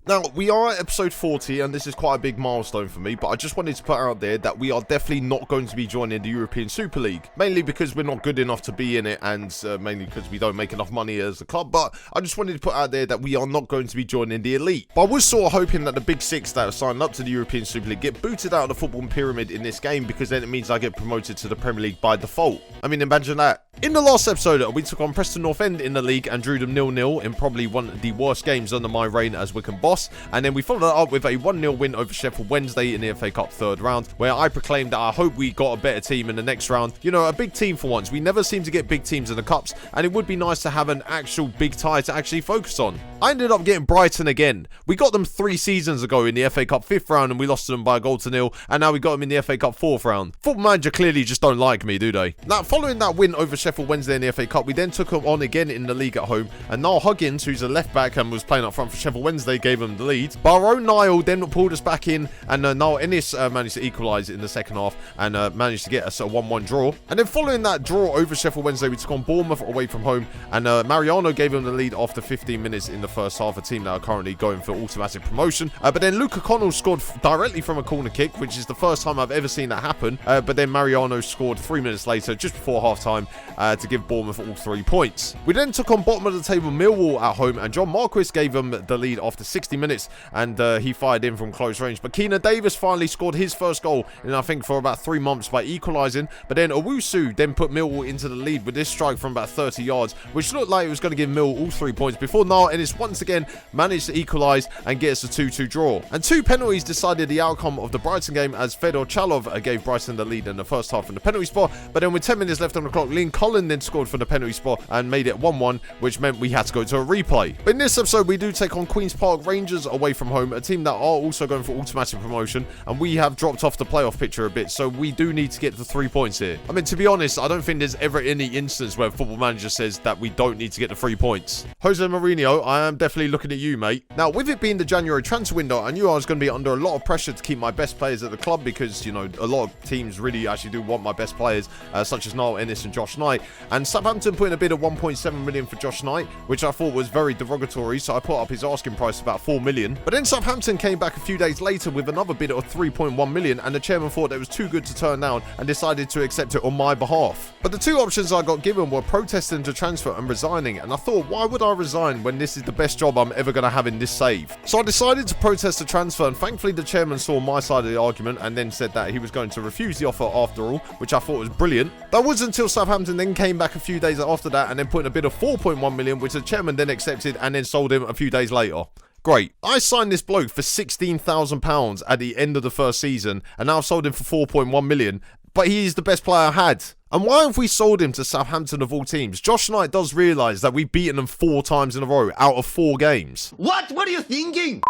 Now, we are at episode 40, and this is quite a big milestone for me, but I just wanted to put out there that we are definitely not going to be joining the European Super League, mainly because we're not good enough to be in it, and mainly because we don't make enough money as a club, but I just wanted to put out there that we are not going to be joining the elite. But I was sort of hoping that the big six that are signed up to the European Super League get booted out of the football pyramid in this game, because then it means I get promoted to the Premier League by default. I mean, imagine that. In the last episode, we took on Preston North End in the league and drew them 0-0 in probably one of the worst games under my reign as Wycombe boss, and then we followed that up with a 1-0 win over Sheffield Wednesday in the FA Cup third round, where I proclaimed that I hope we got a better team in the next round. You know, a big team for once. We never seem to get big teams in the Cups, and it would be nice to have an actual big tie to actually focus on. I ended up getting Brighton again. We got them 3 seasons ago in the FA Cup 5th round, and we lost to them by a goal to 0, and now we got them in the FA Cup 4th round. Football Manager clearly just don't like me, do they? Now, following that win over Sheffield Wednesday in the FA Cup, we then took them on again in the league at home, and Niall Huggins, who's a left back and was playing up front for Sheffield Wednesday, gave them the lead. But our own Niall then pulled us back in, and Niall Ennis managed to equalise in the second half and managed to get us a 1-1 draw. And then following that draw over Sheffield Wednesday, we took on Bournemouth away from home, and Mariano gave them the lead after 15 minutes in the first half, a team that are currently going for automatic promotion. But then Luca Connell scored directly from a corner kick, which is the first time I've ever seen that happen. But then Mariano scored 3 minutes later, just before half-time, to give Bournemouth all 3 points. We then took on bottom of the table Millwall at home, and John Marquis gave them the lead after 60 minutes, and he fired in from close range. But Keena Davis finally scored his first goal in, I think, for about 3 months by equalising. But then Owusu then put Millwall into the lead with this strike from about 30 yards, which looked like it was going to give Millwall all 3 points before Niall Ennis once again managed to equalise and get us a 2-2 draw. And 2 penalties decided the outcome of the Brighton game, as Fedor Chalov gave Brighton the lead in the first half from the penalty spot. But then with 10 minutes left on the clock, Liam Cullen then scored from the penalty spot and made it 1-1, which meant we had to go to a replay. But in this episode, we do take on Queen's Park Rangers away from home, a team that are also going for automatic promotion, and we have dropped off the playoff picture a bit, so we do need to get the 3 points here. I mean, to be honest, I don't think there's ever any instance where Football Manager says that we don't need to get the 3 points. Jose Mourinho, I am definitely looking at you, mate. Now, with it being the January transfer window, I knew I was going to be under a lot of pressure to keep my best players at the club, because, you know, a lot of teams really actually do want my best players, such as Niall Ennis and Josh Knight. And Southampton put in a bid of 1.7 million for Josh Knight, which I thought was very derogatory, so I put up his asking price about 4 million. But then Southampton came back a few days later with another bid of 3.1 million, and the chairman thought it was too good to turn down and decided to accept it on my behalf. But the 2 options I got given were protesting to transfer and resigning, and I thought, why would I resign when this is the best job I'm ever going to have in this save? So I decided to protest the transfer, and thankfully the chairman saw my side of the argument and then said that he was going to refuse the offer after all, which I thought was brilliant. That was until Southampton then came back a few days after that and then put in a bid of 4.1 million, which the chairman then accepted and then sold him a few days later. Great. I signed this bloke for £16,000 at the end of the first season, and now I've sold him for 4.1 million, but he's the best player I had. And why have we sold him to Southampton of all teams? Josh Knight does realise that we've beaten them 4 times in a row out of 4 games. What are you thinking?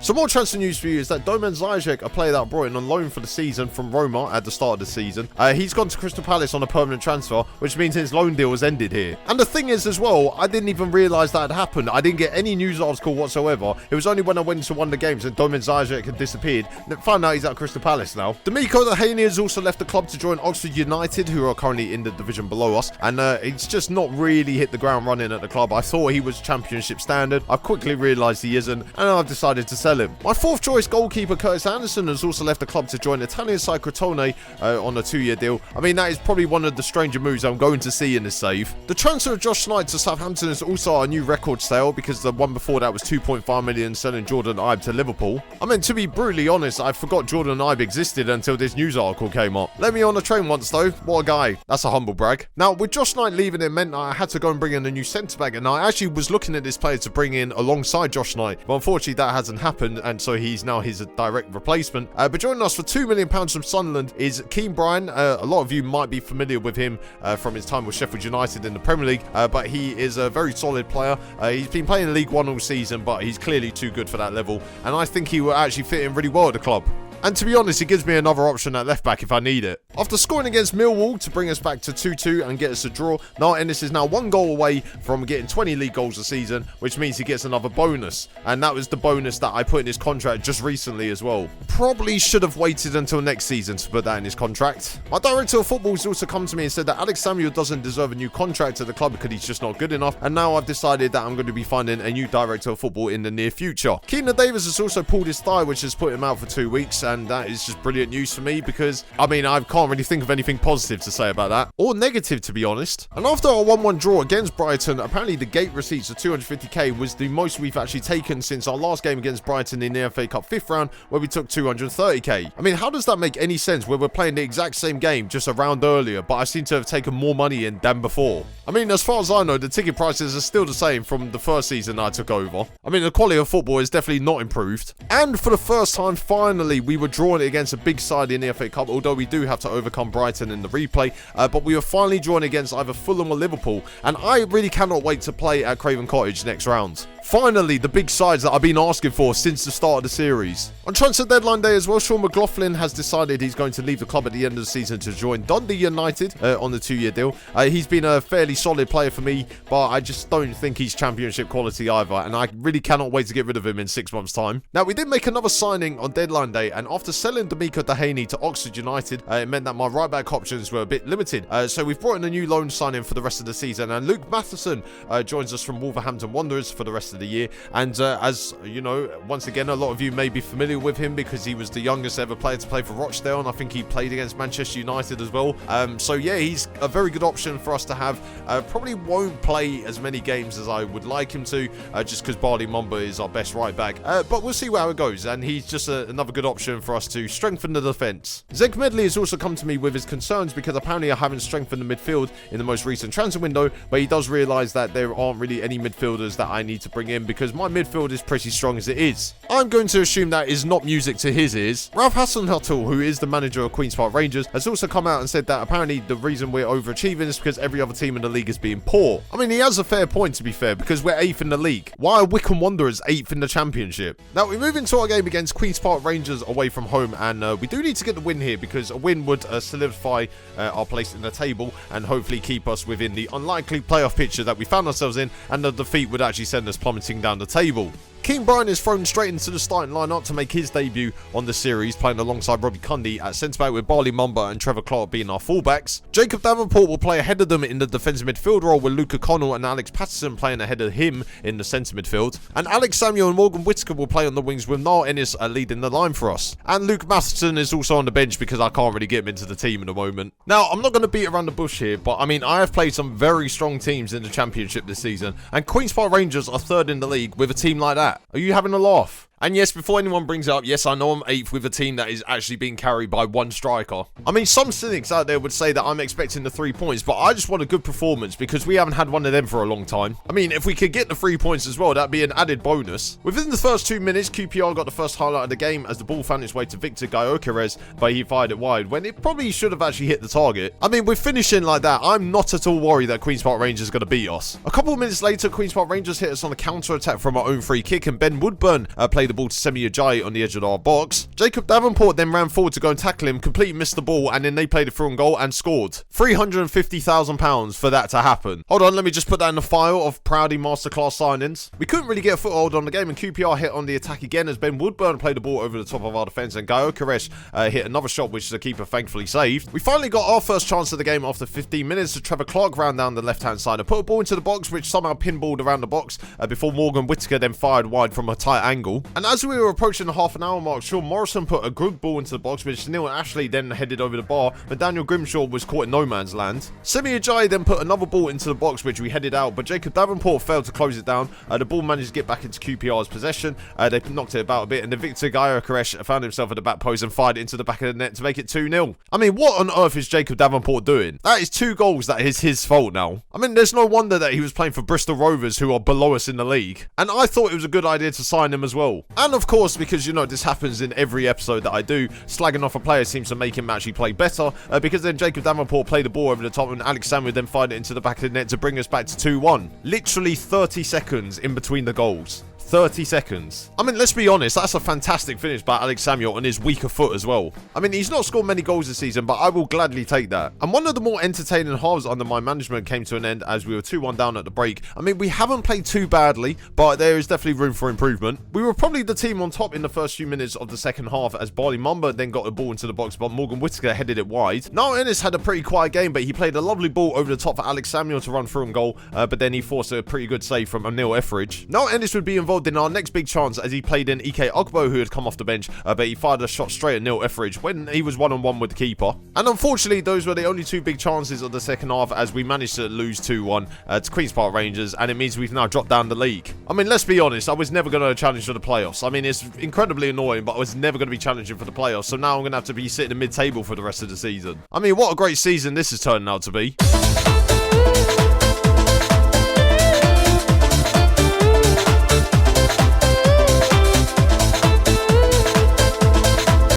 Some more transfer news for you is that Domen Zajec, a player that brought in on loan for the season from Roma at the start of the season, he's gone to Crystal Palace on a permanent transfer, which means his loan deal has ended here. And the thing is as well, I didn't even realise that had happened. I didn't get any news article whatsoever. It was only when I went to one of the games and Domen Zajec had disappeared, and found out he's at Crystal Palace now. D'Amico Dehaney has also left the club to join Oxford United, who are currently in the division below us, and it's just not really hit the ground running at the club. I thought he was championship standard. I've quickly realised he isn't, and I've decided to sell him. My 4th choice goalkeeper Curtis Anderson has also left the club to join Italian side Crotone on a 2-year deal. I mean, that is probably one of the stranger moves I'm going to see in this save. The transfer of Josh Knight to Southampton is also a new record sale, because the one before that was 2.5 million selling Jordan Ibe to Liverpool. I mean, to be brutally honest, I forgot Jordan Ibe existed until this news article came up. Let me on a train once though. What a guy. That's a humble brag. Now, with Josh Knight leaving, it meant I had to go and bring in a new centre-back, and I actually was looking at this player to bring in alongside Josh Knight, but unfortunately that hasn't happened, and so he's now his direct replacement. But joining us for £2 million from Sunderland is Keane Bryan. A lot of you might be familiar with him from his time with Sheffield United in the Premier League, but he is a very solid player. He's been playing League One all season, but he's clearly too good for that level, and I think he will actually fit in really well at the club. And to be honest, it gives me another option at left back if I need it. After scoring against Millwall to bring us back to 2-2 and get us a draw, Niall Ennis is now 1 goal away from getting 20 league goals a season, which means he gets another bonus. And that was the bonus that I put in his contract just recently as well. Probably should have waited until next season to put that in his contract. My director of football has also come to me and said that Alex Samuel doesn't deserve a new contract at the club because he's just not good enough. And now I've decided that I'm going to be finding a new director of football in the near future. Keenan Davis has also pulled his thigh, which has put him out for 2 weeks. And that is just brilliant news for me because, I mean, I can't really think of anything positive to say about that. Or negative, to be honest. And after our 1-1 draw against Brighton, apparently the gate receipts of 250k was the most we've actually taken since our last game against Brighton in the FA Cup 5th round, where we took 230k. I mean, how does that make any sense where we're playing the exact same game just a round earlier, but I seem to have taken more money in than before? I mean, as far as I know, the ticket prices are still the same from the first season I took over. I mean, the quality of football is definitely not improved. And for the first time, finally, we were drawing it against a big side in the FA Cup, although we do have to overcome Brighton in the replay. But we were finally drawing against either Fulham or Liverpool, and I really cannot wait to play at Craven Cottage next round. Finally, the big sides that I've been asking for since the start of the series. On transfer deadline day as well, Sean McLaughlin has decided he's going to leave the club at the end of the season to join Dundee United on the 2-year deal. He's been a fairly solid player for me, but I just don't think he's championship quality either, and I really cannot wait to get rid of him in 6 months' time. Now, we did make another signing on deadline day, and after selling D'Amico Dehaney to Oxford United, it meant that my right-back options were a bit limited. So we've brought in a new loan signing for the rest of the season, and Luke Matheson joins us from Wolverhampton Wanderers for the rest of the year. And as you know, once again, a lot of you may be familiar with him because he was the youngest ever player to play for Rochdale, and I think he played against Manchester United as well. So yeah, he's a very good option for us to have. Probably won't play as many games as I would like him to, just because Barley Mumba is our best right back. But we'll see how it goes, and he's just another good option for us to strengthen the defence. Zeg Medley has also come to me with his concerns because apparently I haven't strengthened the midfield in the most recent transfer window, but he does realise that there aren't really any midfielders that I need to bring in because my midfield is pretty strong as it is. I'm going to assume that is not music to his ears. Ralph Hasenhüttl, who is the manager of Queen's Park Rangers, has also come out and said that apparently the reason we're overachieving is because every other team in the league is being poor. I mean, he has a fair point, to be fair, because we're 8th in the league. Why are Wycombe Wanderers 8th in the Championship? Now, we move into our game against Queen's Park Rangers away from home, and we do need to get the win here because a win would solidify our place in the table and hopefully keep us within the unlikely playoff picture that we found ourselves in, and the defeat would actually send us plummeting down the table. Keane Bryan is thrown straight into the starting lineup to make his debut on the series, playing alongside Robbie Cundy at centre-back with Barley Mumba and Trevor Clark being our fullbacks. Jacob Davenport will play ahead of them in the defensive midfield role, with Luca Connell and Alex Patterson playing ahead of him in the centre midfield. And Alex Samuel and Morgan Whittaker will play on the wings with Niall Ennis leading the line for us. And Luke Matheson is also on the bench because I can't really get him into the team at the moment. Now, I'm not going to beat around the bush here, but I mean, I have played some very strong teams in the Championship this season, and Queen's Park Rangers are 3rd in the league with a team like that. Are you having a laugh? And yes, before anyone brings it up, yes, I know I'm 8th with a team that is actually being carried by one striker. I mean, some cynics out there would say that I'm expecting the 3 points, but I just want a good performance because we haven't had one of them for a long time. I mean, if we could get the 3 points as well, that'd be an added bonus. Within the first 2 minutes, QPR got the first highlight of the game as the ball found its way to Victor Gyökeres, but he fired it wide when it probably should have actually hit the target. I mean, with finishing like that, I'm not at all worried that Queen's Park Rangers are going to beat us. A couple of minutes later, Queen's Park Rangers hit us on a counter-attack from our own free kick, and Ben Woodburn played the ball to Semi Ajayi on the edge of our box. Jacob Davenport then ran forward to go and tackle him, completely missed the ball, and then they played it through on goal and scored. £350,000 for that to happen. Hold on, let me just put that in the file of Proudy masterclass signings. We couldn't really get a foothold on the game, and QPR hit on the attack again as Ben Woodburn played the ball over the top of our defence, and Gyökeres hit another shot which the keeper thankfully saved. We finally got our first chance of the game after 15 minutes as Trevor Clark ran down the left-hand side and put a ball into the box which somehow pinballed around the box before Morgan Whittaker then fired wide from a tight angle. And as we were approaching the half an hour mark, Sean Morrison put a good ball into the box which Neil Ashley then headed over the bar, but Daniel Grimshaw was caught in no man's land. Semi Ajayi then put another ball into the box which we headed out, but Jacob Davenport failed to close it down. The ball managed to get back into QPR's possession. They knocked it about a bit, and then Victor Gyökeres found himself at the back post and fired it into the back of the net to make it 2-0. I mean, what on earth is Jacob Davenport doing? That is 2 goals that is his fault now. I mean, there's no wonder that he was playing for Bristol Rovers, who are below us in the league. And I thought it was a good idea to sign him as well. And of course, because, you know, this happens in every episode that I do, slagging off a player seems to make him actually play better, because then Jacob Davenport played the ball over the top and Alex Samuel then fired it into the back of the net to bring us back to 2-1. Literally 30 seconds in between the goals. 30 seconds. I mean, let's be honest, that's a fantastic finish by Alex Samuel on his weaker foot as well. I mean, he's not scored many goals this season, but I will gladly take that. And one of the more entertaining halves under my management came to an end as we were 2-1 down at the break. I mean, we haven't played too badly, but there is definitely room for improvement. We were probably the team on top in the first few minutes of the second half as Barley Mumba then got a ball into the box, but Morgan Whittaker headed it wide. Now Ennis had a pretty quiet game, but he played a lovely ball over the top for Alex Samuel to run through and goal, but then he forced a pretty good save from Anil Etheridge. Now Ennis would be involved in our next big chance as he played in EK Ogbo, who had come off the bench, but he fired a shot straight at Neil Etheridge when he was one-on-one with the keeper. And unfortunately, those were the only two big chances of the second half as we managed to lose 2-1 to Queen's Park Rangers, and it means we've now dropped down the league. I mean, let's be honest, I was never going to challenge for the playoffs. I mean, it's incredibly annoying, but I was never going to be challenging for the playoffs, so now I'm going to have to be sitting in mid-table for the rest of the season. I mean, what a great season this is turning out to be.